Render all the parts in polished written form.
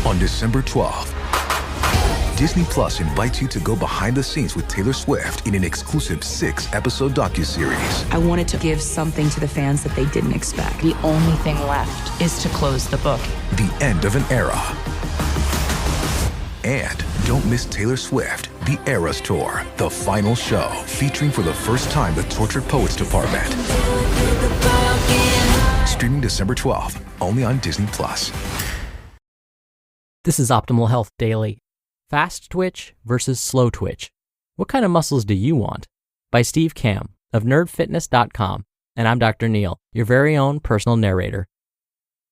On December 12th, Disney Plus invites you to go behind the scenes with Taylor Swift in an exclusive 6-episode docuseries. I wanted to give something to the fans that they didn't expect. The only thing left is to close the book. The end of an era. And don't miss Taylor Swift, The Eras Tour, the final show, featuring for the first time the Tortured Poets Department. Streaming December 12th, only on Disney Plus. This is Optimal Health Daily. Fast twitch versus slow twitch. What kind of muscles do you want? By Steve Kamb of nerdfitness.com. And I'm Dr. Neil, your very own personal narrator.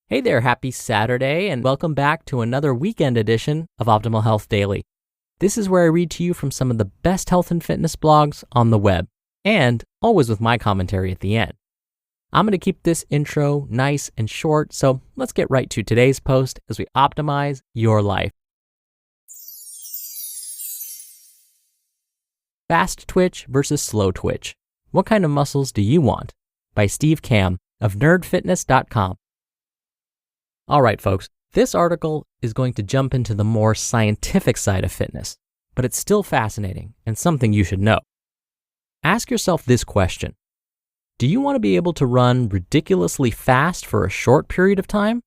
Hey there, happy Saturday, and welcome back to another weekend edition of Optimal Health Daily. This is where I read to you from some of the best health and fitness blogs on the web, and always with my commentary at the end. I'm going to keep this intro nice and short, so let's get right to today's post as we optimize your life. Fast twitch versus slow twitch. What kind of muscles do you want? By Steve Kamb of nerdfitness.com. All right, folks, this article is going to jump into the more scientific side of fitness, but it's still fascinating and something you should know. Ask yourself this question. Do you want to be able to run ridiculously fast for a short period of time?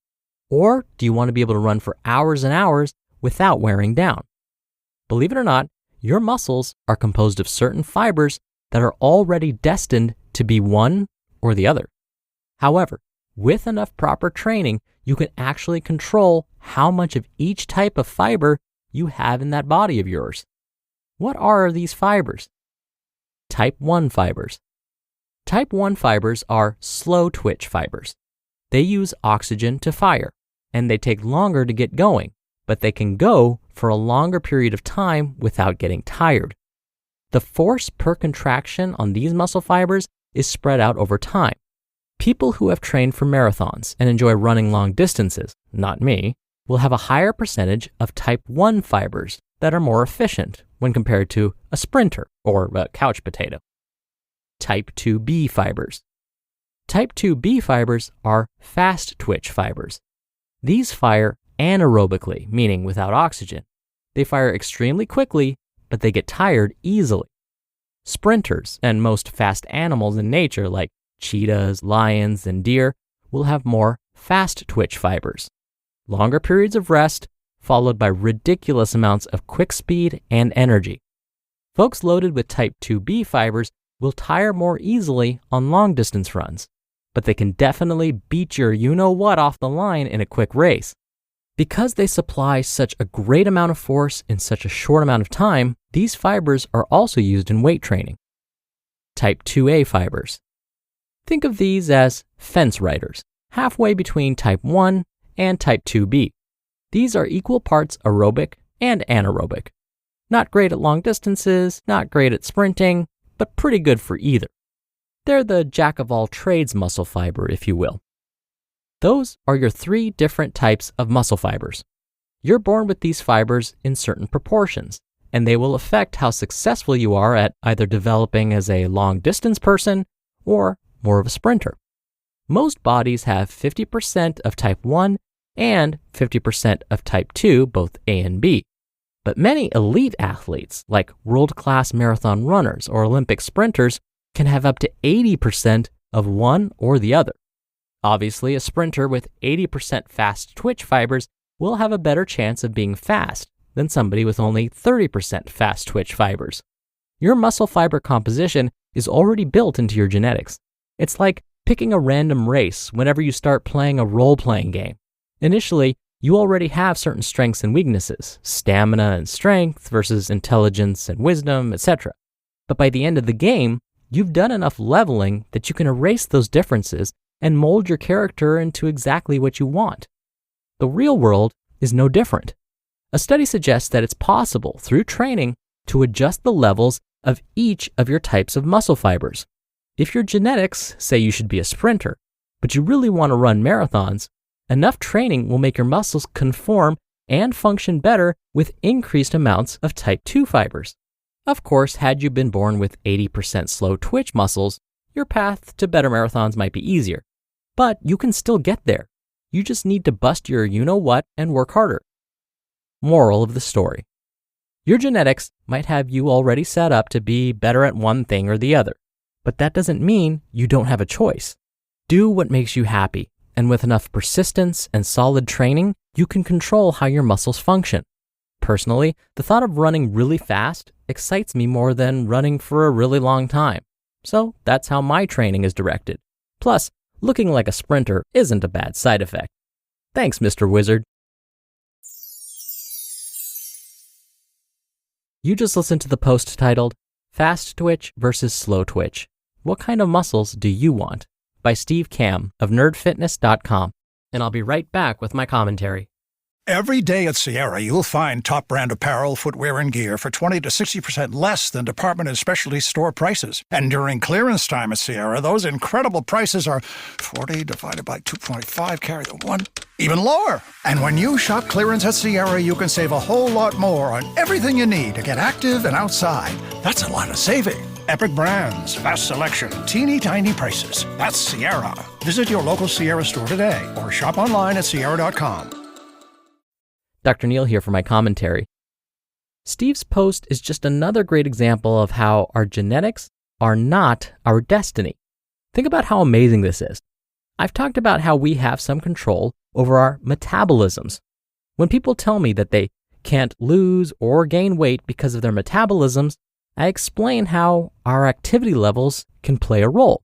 Or do you want to be able to run for hours and hours without wearing down? Believe it or not, your muscles are composed of certain fibers that are already destined to be one or the other. However, with enough proper training, you can actually control how much of each type of fiber you have in that body of yours. What are these fibers? Type 1 fibers. Type 1 fibers are slow twitch fibers. They use oxygen to fire, and they take longer to get going, but they can go for a longer period of time without getting tired. The force per contraction on these muscle fibers is spread out over time. People who have trained for marathons and enjoy running long distances, not me, will have a higher percentage of type 1 fibers that are more efficient when compared to a sprinter or a couch potato. Type IIb fibers. Type IIb fibers are fast twitch fibers. These fire anaerobically, meaning without oxygen. They fire extremely quickly, but they get tired easily. Sprinters and most fast animals in nature like cheetahs, lions, and deer will have more fast twitch fibers. Longer periods of rest, followed by ridiculous amounts of quick speed and energy. Folks loaded with type IIb fibers will tire more easily on long distance runs, but they can definitely beat your you-know-what off the line in a quick race. Because they supply such a great amount of force in such a short amount of time, these fibers are also used in weight training. Type IIa fibers. Think of these as fence riders, halfway between type 1 and type IIb. These are equal parts aerobic and anaerobic. Not great at long distances, not great at sprinting, but pretty good for either. They're the jack-of-all-trades muscle fiber, if you will. Those are your 3 different types of muscle fibers. You're born with these fibers in certain proportions, and they will affect how successful you are at either developing as a long-distance person or more of a sprinter. Most bodies have 50% of type 1 and 50% of type 2, both A and B. But many elite athletes, like world-class marathon runners or Olympic sprinters, can have up to 80% of one or the other. Obviously, a sprinter with 80% fast twitch fibers will have a better chance of being fast than somebody with only 30% fast twitch fibers. Your muscle fiber composition is already built into your genetics. It's like picking a random race whenever you start playing a role-playing game. Initially, you already have certain strengths and weaknesses, stamina and strength versus intelligence and wisdom, etc. But by the end of the game, you've done enough leveling that you can erase those differences and mold your character into exactly what you want. The real world is no different. A study suggests that it's possible, through training, to adjust the levels of each of your types of muscle fibers. If your genetics say you should be a sprinter, but you really want to run marathons, enough training will make your muscles conform and function better with increased amounts of type 2 fibers. Of course, had you been born with 80% slow twitch muscles, your path to better marathons might be easier. But you can still get there. You just need to bust your you-know-what and work harder. Moral of the story: your genetics might have you already set up to be better at one thing or the other, but that doesn't mean you don't have a choice. Do what makes you happy, and with enough persistence and solid training, you can control how your muscles function. Personally, the thought of running really fast excites me more than running for a really long time. So that's how my training is directed. Plus, looking like a sprinter isn't a bad side effect. Thanks, Mr. Wizard. You just listened to the post titled, Fast Twitch versus Slow Twitch. What kind of muscles do you want? By Steve Kamb of nerdfitness.com. And I'll be right back with my commentary. Every day at Sierra, you'll find top brand apparel, footwear, and gear for 20 to 60% less than department and specialty store prices. And during clearance time at Sierra, those incredible prices are 40 divided by 2.5, carry the 1, even lower. And when you shop clearance at Sierra, you can save a whole lot more on everything you need to get active and outside. That's a lot of saving. Epic brands, vast selection, teeny tiny prices. That's Sierra. Visit your local Sierra store today or shop online at Sierra.com. Dr. Neil here for my commentary. Steve's post is just another great example of how our genetics are not our destiny. Think about how amazing this is. I've talked about how we have some control over our metabolisms. When people tell me that they can't lose or gain weight because of their metabolisms, I explain how our activity levels can play a role.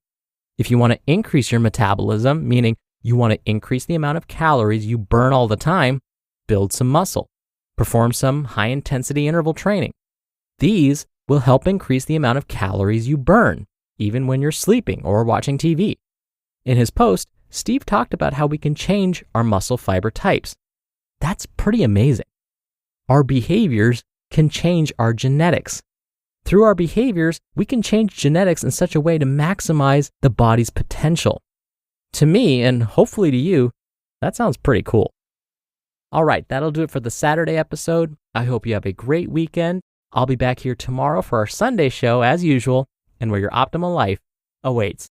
If you want to increase your metabolism, meaning you want to increase the amount of calories you burn all the time, build some muscle, perform some high-intensity interval training. These will help increase the amount of calories you burn, even when you're sleeping or watching TV. In his post, Steve talked about how we can change our muscle fiber types. That's pretty amazing. Our behaviors can change our genetics. Through our behaviors, we can change genetics in such a way to maximize the body's potential. To me, and hopefully to you, that sounds pretty cool. All right, that'll do it for the Saturday episode. I hope you have a great weekend. I'll be back here tomorrow for our Sunday show as usual, and where your optimal life awaits.